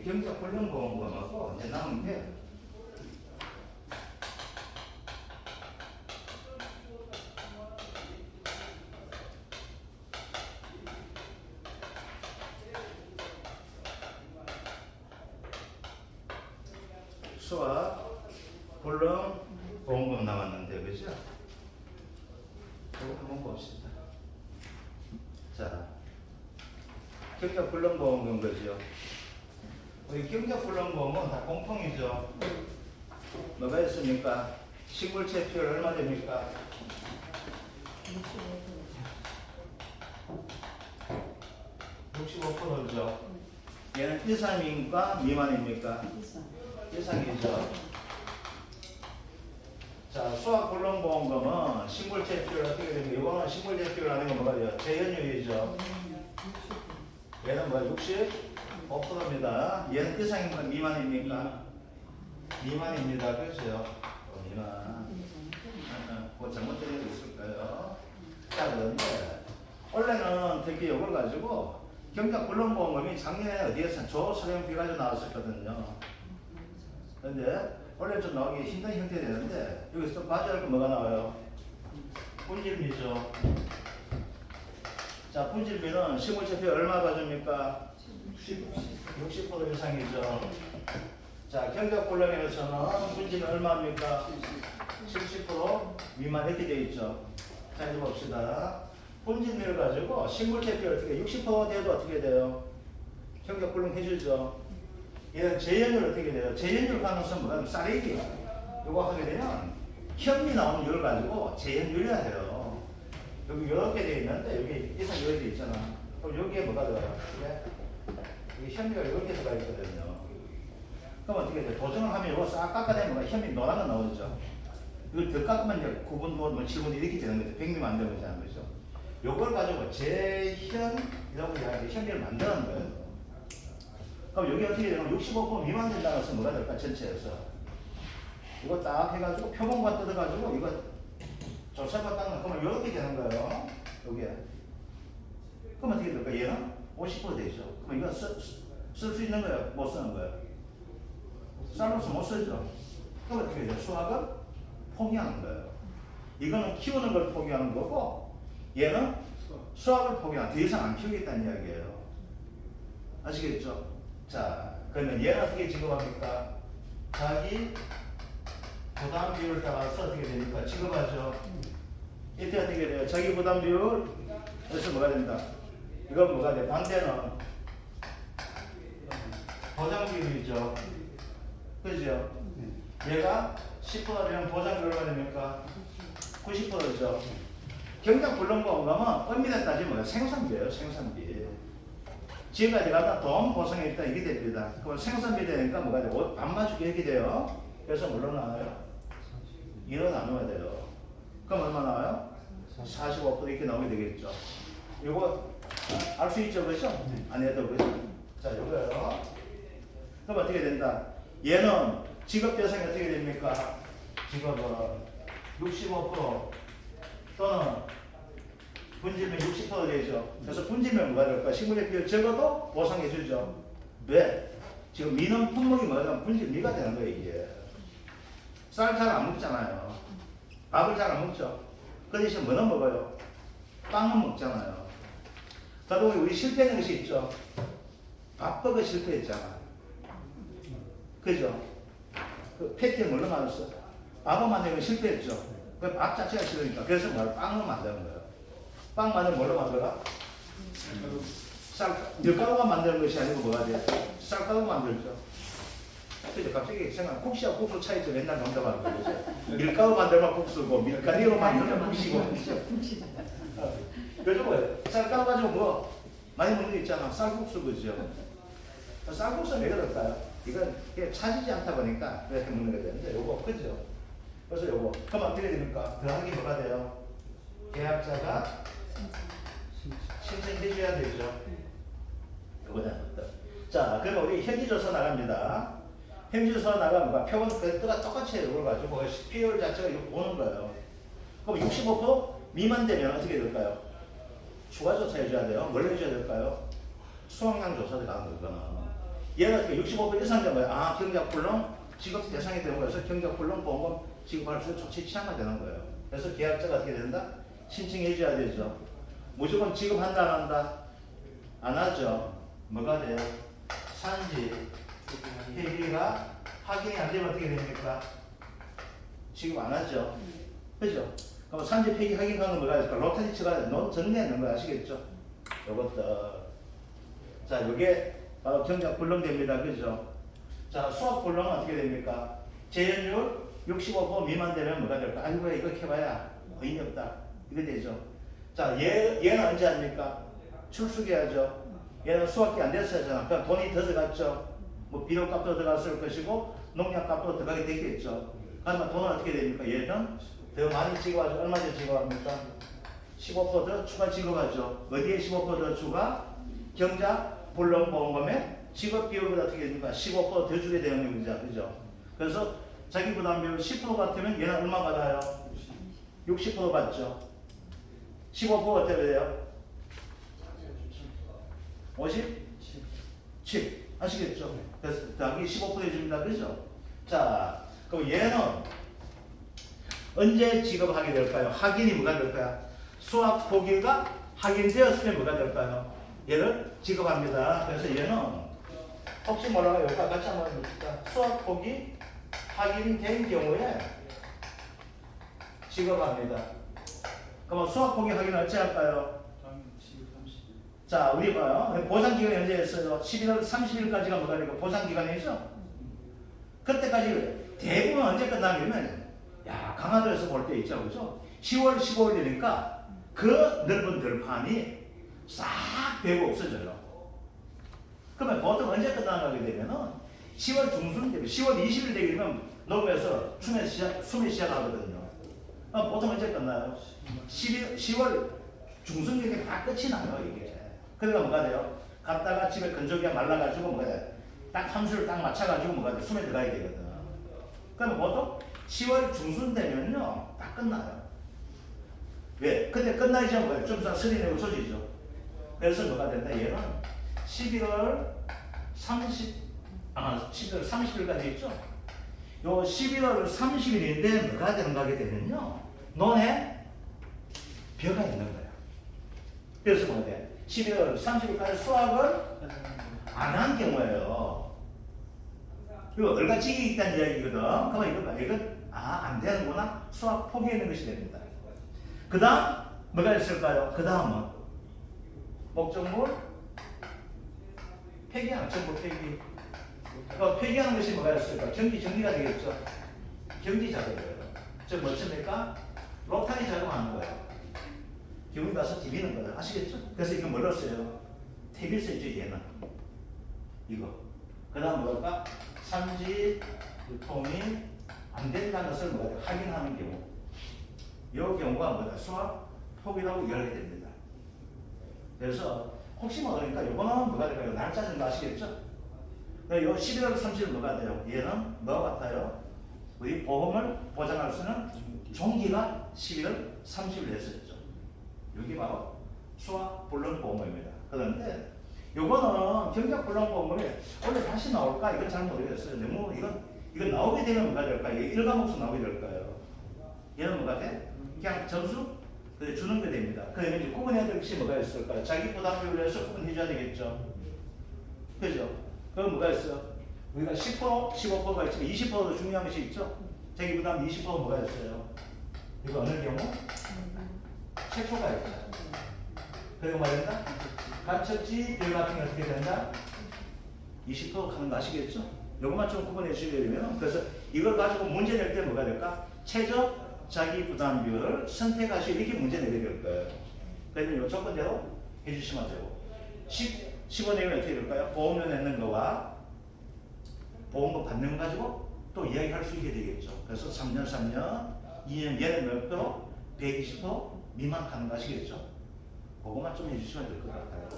경작 불량보험금하고 이제 남은 게 수학 불량보험금 남았는데 그죠? 이거 한번 봅시다. 자, 경작 불량보험금 그죠? 우리 경작 불량보험은 다 공통이죠. 뭐가 있습니까? 식물체표율 얼마 됩니까? 65%죠. 얘는 이상인가 미만입니까? 이상이죠. 자, 수학 불량보험금은 식물체표율 어떻게 됩니까? 이거는 식물체표율 아닌 건 뭐가 돼요? 재현율이죠. 얘는 뭐 65%입니다. 얘는 이상인가 미만입니까? 미만입니다. 그렇죠? 미만. 뭐 잘못된 게 있을까요? 자, 그런데 원래는 특히 이걸 가지고 경작 불량보험금이 작년에 어디에서 조사령 비가지고 나왔었거든요. 그런데 원래 좀 나오기 힘든 형태 되는데 여기서 좀 봐줘야 할 거 뭐가 나와요? 분질비죠. 자, 분질비는 식물체표 얼마 봐줍니까? 60% 이상이죠. 자, 경작 불량에서는 분질비 얼마입니까? 70% 미만 이렇게 되어 있죠. 자, 이제 봅시다. 분질비를 가지고 식물체표 어떻게 60% 돼도 어떻게 돼요? 경작 불량 해주죠. 얘는 재현율 어떻게 돼요? 재현율 가능성 뭐가 쌀이기. 이거 하게 되면 현미 나오는 율 가지고 재현율이야 돼요. 여기 이렇게 돼 있는데 여기 이상 이렇게 돼 있잖아. 그럼 여기에 뭐가 들어가요? 여기 현미가 이렇게 들어가 있거든요. 그럼 어떻게 돼요? 도전을 하면 이거 싹 깎아내면 현미 노란 거 나오죠. 이걸 더 깎으면 이제 9분, 뭐 7분 이렇게 되는 거죠. 100미 만드는 거잖아요. 그죠? 요걸 가지고 재현이라고 이야기하는데 현미를 만드는 거예요. 그럼 여기 어떻게 되냐면 65% 미만 된다고 해서 뭐가 될까? 전체에서 이거 딱 해가지고 표본관 뜯어가지고 이거 조사관 닦는 그러면 이렇게 되는 거예요. 여기에. 그럼 어떻게 될까? 얘는 50% 되죠. 그럼 이거 쓸 수 있는 거예요? 못 쓰는 거예요? 쌀로서 못 쓰죠. 그럼 어떻게 돼요? 수학은 포기하는 거예요. 이거는 키우는 걸 포기하는 거고 얘는 수학을 포기하는 더 이상 안 키우겠다는 이야기예요. 아시겠죠? 자, 그러면 얘는 어떻게 지급합니까? 자기 부담 비율을 따라서 어떻게 됩니까? 지급하죠. 이때 어떻게 돼요? 자기 부담 비율에서 뭐가 된다? 이건 뭐가 돼? 반대는 보장 비율이죠. 그죠? 얘가 10%면 보장 비율 얼마 됩니까? 90%죠. 경작 불량보험금은 엄밀히 따지면 뭐야? 생산비예요, 생산비. 지금까지 가다 돈 보상에 있다 이게 됩니다. 그럼 생산비 되니까 뭐가 돼요? 반만 주게 이렇게 돼요. 그래서 물러나와요. 이런 나눠야 돼요. 그럼 얼마 나와요? 45% 이렇게 나오게 되겠죠. 이거 알 수 있죠, 그렇죠? 안 해도 그렇죠. 자, 이거요. 그럼 어떻게 된다? 얘는 지급 대상이 어떻게 됩니까? 지급은 65% 또는 분질면 60% 되죠. 그래서 분질면 뭐가 될까? 식물의 비율 적어도 보상해 주죠. 왜? 지금 미는 품목이 뭐냐면 분질미가 되는 거예요, 이게. 쌀 잘 안 먹잖아요. 밥을 잘 안 먹죠. 그 대신 뭐는 먹어요? 빵은 먹잖아요. 그러다 우리 실패하는 것이 있죠. 밥버거 실패했잖아. 그죠? 그 패티에 뭘로 만들었어? 밥을 만드는 건 실패했죠. 그 밥 자체가 싫으니까. 그래서 뭘 빵을 만드는 거예요. 빵 만들면 뭘로 만들어? 밀가루가 만드는 것이 아니고 뭐가 돼? 쌀가루 만들죠. 그죠? 갑자기 생각, 국시하고 국수 차이점 맨날 농담하는 거죠. 밀가루 만들면 국수고, 밀가루로 만들면 국시고. 그래서 뭐예요? 쌀가루 가지고 뭐 많이 먹는 게 있잖아. 쌀국수 그죠? 쌀국수는 왜 그럴까요? 이건 차지지 않다 보니까 이렇게 먹는 게 되는데, 요거 그죠? 그래서 요거 그럼 어떻게 됩니까? 더하기 뭐가 돼요? 계약자가 신청해줘야 되죠. 요거는 자, 그러면 우리 현지조사 나갑니다. 현지조사 나가면 뭐가 표본 벨트가 똑같이 이걸 가지고 비율 자체가 이거 보는 거예요. 그럼 65% 미만 되면 어떻게 될까요? 추가 조사 해줘야 돼요. 뭘 해줘야 될까요? 수확량 조사를 하는 거거든. 얘가 65% 이상 된 거야. 아, 경작불능 지급 대상이 되는 거여서 경작불능 보험금 지급할 수 조치 취하가 되는 거예요. 그래서 계약자가 어떻게 된다? 신청해 줘야 되죠. 무조건 지급한다 안 한다? 안 하죠. 뭐가 돼요? 산지 폐기가 확인이 안 되면 어떻게 됩니까? 지급 안 하죠. 그죠? 그럼 산지 폐기 확인하는 건 뭐가 있을까? 로타리 치가 정리하는 거 아시겠죠? 요것도 자, 요게 바로 경작 불능됩니다. 그죠? 자, 수학 불능은 어떻게 됩니까? 재현율 65% 미만 되면 뭐가 될까? 아이고, 이거 해봐야 의미 없다. 이거 되죠. 자, 얘는 언제 합니까? 출수해야죠. 얘는 수학이 안 됐어야잖아. 그럼 돈이 더 들어갔죠. 뭐 비료값도 들어갔을 것이고 농약값도 들어가게 되겠죠. 그러면 돈은 어떻게 됩니까? 얘는 더 많이 지급하죠. 얼마 더 지급합니까? 15%더 추가 지급하죠. 어디에 15%더 추가? 경작 불능보험금의 지급 비율보다 어떻게 됩니까? 15%더 주게 되는 거죠. 그죠? 그래서 자기 부담 비율 10% 같으면 얘는 얼마 받아요? 60% 받죠. 15% 어떻게 돼요? 57 아시겠죠? 그래서 여기 15% 해줍니다. 그죠? 자, 그럼 얘는 언제 지급하게 될까요? 확인이 뭐가 될까요? 수학 포기가 확인되었으면 뭐가 될까요? 얘를 지급합니다. 그래서 얘는 혹시 몰라요. 여기가 같이 한번 해봅시다. 수학 포기 확인된 경우에 지급합니다. 그럼 수학 포기 확인을 어찌 할까요? 자, 우리 봐요. 보상기간이 언제 했어요? 11월 30일까지가 뭐가 되고 보상기간이죠? 그때까지 대부분 언제 끝나냐면, 야, 강화도에서 볼 때 있죠, 그죠? 10월 15일이니까 그 넓은 들판이 싹 배고 없어져요. 그러면 보통 언제 끝나게 되면은 10월 중순 되면 10월 20일 되면 녹음해서 숨이 시작하거든요. 보통 언제 끝나요? 10월 중순 되면 다 끝이 나요, 이게. 그러니까 뭐가 돼요? 갔다가 집에 건조기가 말라가지고 뭐가 돼요? 딱 함수를 딱 맞춰가지고 뭐가 돼요? 숨에 들어가야 되거든. 그러면 보통 10월 중순 되면요, 다 끝나요. 왜? 그때 끝나기 전에 뭐예요? 좀 이따 서리 내고 조지죠. 그래서 뭐가 된다? 얘는 11월 30일까지 있죠? 요 11월 30일인데 뭐가 되는가 하게 되면요, 논에 벼가 있는 거예요. 그래서 뭐가 돼? 11월 30일까지 수학을 안 한 경우예요. 이거 얼간직이 있다는 이야기거든. 그러면 이건 안 되는구나. 수학 포기하는 것이 됩니다. 그 다음 뭐가 있을까요? 그 다음은 목적물 폐기하는 목적물 폐기. 폐기하는 것이 뭐가 있을까? 경기 정리가 되겠죠. 경기 작업이에요. 즉 뭐습니까? 로타리 작업하는 거예요. 기운이 가서 디비는 거예요. 아시겠죠? 그래서 이거 뭘로 써요? 탭을 써야죠. 얘는 이거. 그 다음 뭘까? 산지 유통이 안 된다는 것을 뭐가 확인하는 경우. 이 경우가 뭐다? 수학 포기라고 이야기 됩니다. 그래서 혹시 모르니까 이거는 뭐가 될까요? 날짜 정도 아시겠죠? 요 11월 30일 뭐가 돼요? 얘는 뭐와 같아요? 우리 보험을 보장할 수 있는 종기가 11월 30일 했었죠. 여기 바로 수학 불능 보험입니다. 그런데 요거는 경작 불능 보험이 원래 다시 나올까? 이건 잘 모르겠어요. 너무 이건 나오게 되면 뭐가 될까요? 이게 일과목수 나오게 될까요? 얘는 뭐가 돼? 그냥 점수 주는 게 됩니다. 그러면 이제 구분해야 될 것이 뭐가 있을까요? 자기 부담비율로 해서 구분해줘야 되겠죠. 그죠? 그럼 뭐가 있어? 우리가 10%, 15%가 있지만 20%도 중요한 것이 있죠? 자기 부담 20% 뭐가 있어요? 이거 어느 경우? 최초가 있죠. 그리고 말인다? 가처지 비율 같은 게 어떻게 된다? 20% 하는 거 아시겠죠? 요것만 좀 구분해 주시게 되면, 그래서 이걸 가지고 문제 낼 때 뭐가 될까? 최저 자기 부담 비율을 선택하시고 이렇게 문제 내게 될 거예요. 그러면 이 조건대로 해주시면 되고, 15 내용이 어떻게 될까요? 보험료 내는 거와 보험금 받는 거 가지고 또 이야기할 수 있게 되겠죠. 그래서 3년, 2년, 얘는 몇 프로? 120% 미만 가는 거 아시겠죠? 그거만 좀 해주시면 될 것 같아요.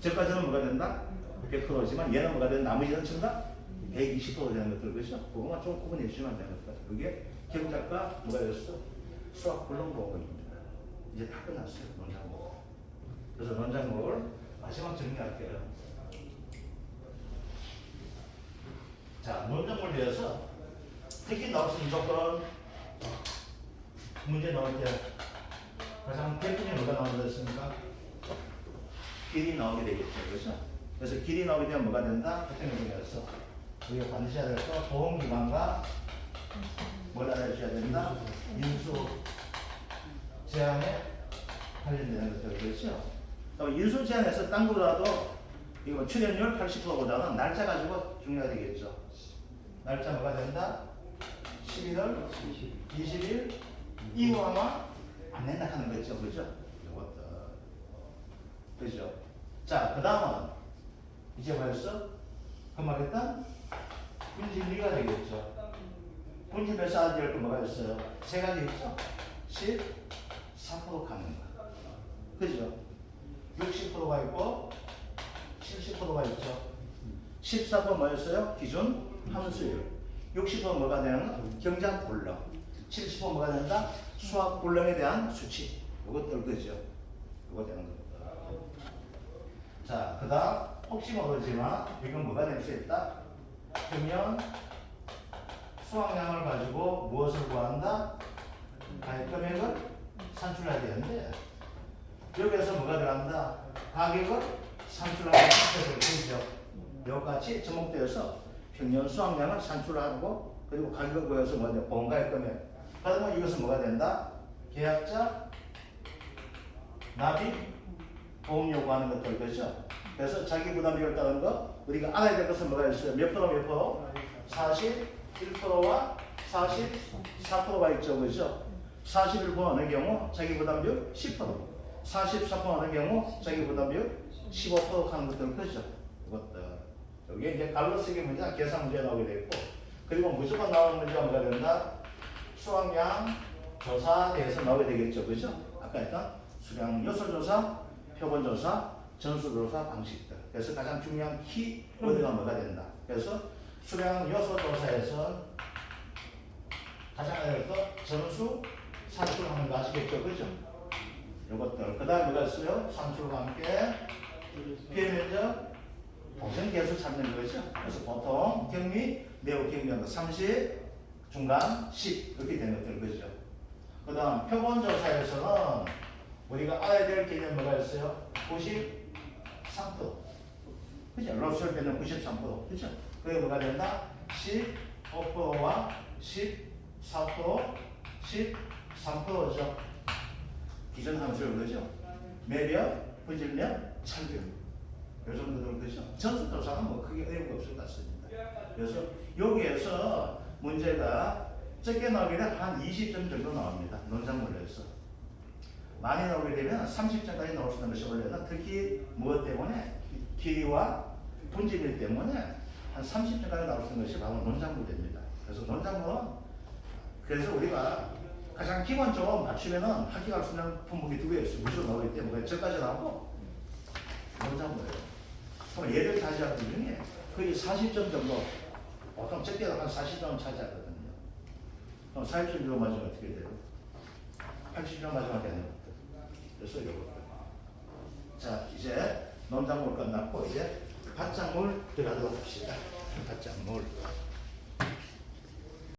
저까지는 뭐가 된다? 100%지만 얘는 뭐가 된다? 나머지는 전부 다 120% 되는 것들, 그렇죠? 그거만 좀 구분해 주시면 되는 것 같아요. 그게 경작과 뭐가 됐어? 수학 불능 보험입니다. 이제 다 끝났어요. 논장곡. 그래서 논장곡을 마지막 정리할게요. 자, 논점을 위해서 특히 나올 수 있는 조건 문제 나올 때 가장 대표적인 뭐가 나오게 됐습니까? 길이 나오게 되겠죠. 그렇죠? 그래서 길이 나오게 되면 뭐가 된다? 대표적인 문제였어. 우리가 반드시 해야 될 거 보험기관과 뭘 알아주셔야 된다? 인수 제한에 관련되는 것들 그렇죠? 인수 제한에서 딴 거라도 이거 뭐 출연율 80%보다는 날짜 가지고 중요가 되겠죠. 날짜 뭐가 된다? 11월 20일 이후 아마 안 낸다 하는 거죠. 그죠? 이것도. 그죠? 자, 그 다음은 이제 뭐였어? 금방했던 분진리가 되겠죠. 분진 몇 사람 될거 뭐가 있어요? 세 가지 있죠? 14% 가는 거. 그죠? 60%가 있고 70%가 있죠. 14% 뭐였어요? 기준 함수율. 60% 뭐가 되는 경장 불능. 70% 뭐가 된다? 수학 불능에 대한 수치. 이것들 그죠? 이거 되는 겁니다. 자, 그 다음 혹시 모르지만 이건 뭐가 될 수 있다? 그러면 수확량을 가지고 무엇을 구한다? 금액을 산출해야 되는데 여기에서 뭐가 들어간다? 가격을 산출하는 되죠. 여기같이 접목되어서 평년 수확량을 산출하고 그리고 가격을 구해서 뭐냐? 보험가액 금액. 그러면 이것은 뭐가 된다? 계약자 납입 보험 요구하는 것들 그죠? 그래서 자기 부담 비율 따른 거 우리가 알아야 될 것은 뭐가 있어요? 몇 프로 몇 프로? 41%와 44%가 있죠. 그죠? 41% 어느 경우 자기 부담 비율 10%, 44% 어느 경우 자기 부담 비율 15% 하는 것들 그죠? 이것들 여기 이제 갈로 쓰기 문제, 계산 문제 나오게 되고 그리고 무조건 나오는 문제가 뭐가 된다? 수확량 조사에 대해서 나오게 되겠죠. 그죠? 아까 했던 수량 요소 조사, 표본 조사, 전수 조사 방식들. 그래서 가장 중요한 키워드가 뭐가 된다. 그래서 수량 요소 조사에서 가장 어려울 것 전수 산출하는 거 아시겠죠? 그죠? 요것들. 그 다음에 뭐가 있어요? 산출과 함께 피해면적 보전 개수 찾는 거죠. 그래서 보통 경미, 매우 경미한 거 30, 중간 10 이렇게 되는 것들 그죠? 그 다음 표본 조사에서는 우리가 알아야 될 개념 뭐가 있어요? 93%. 그죠? 로스를 빼는 93%. 그죠? 그게 뭐가 된다? 15%와 14%, 13%죠. 기존 함수를 그죠? 매력, 분질력, 찬별. 요 정도는 그죠? 전수 조사는 뭐 크게 어려운 거 없을 것 같습니다. 그래서 여기에서 문제가 적게 나오게 되면 한 20점 정도 나옵니다. 논장물에서. 많이 나오게 되면 30점까지 나올 수 있는 것이 원래는 특히 무엇 때문에? 길이와 분질일 때문에 한 30점까지 나올 수 있는 것이 바로 논장물입니다. 그래서 논장물은 그래서 우리가 가장 기본적으로 맞추면은 학교 갈 수 있는 품목이 두 개 있어요. 무조건 나오기 때문에 저까지 나오고 논장물이에요. 그럼 얘를 차지하는 중에 거의 40점 정도 보통 적게도 한 40점 차지하거든요. 그럼 40점 정도 맞으면 어떻게 돼요? 80점 맞으면 되는 것들. 그래서 이것들. 자, 이제 논작물 끝났고 이제 밭작물 들어가도록 합시다. 밭작물.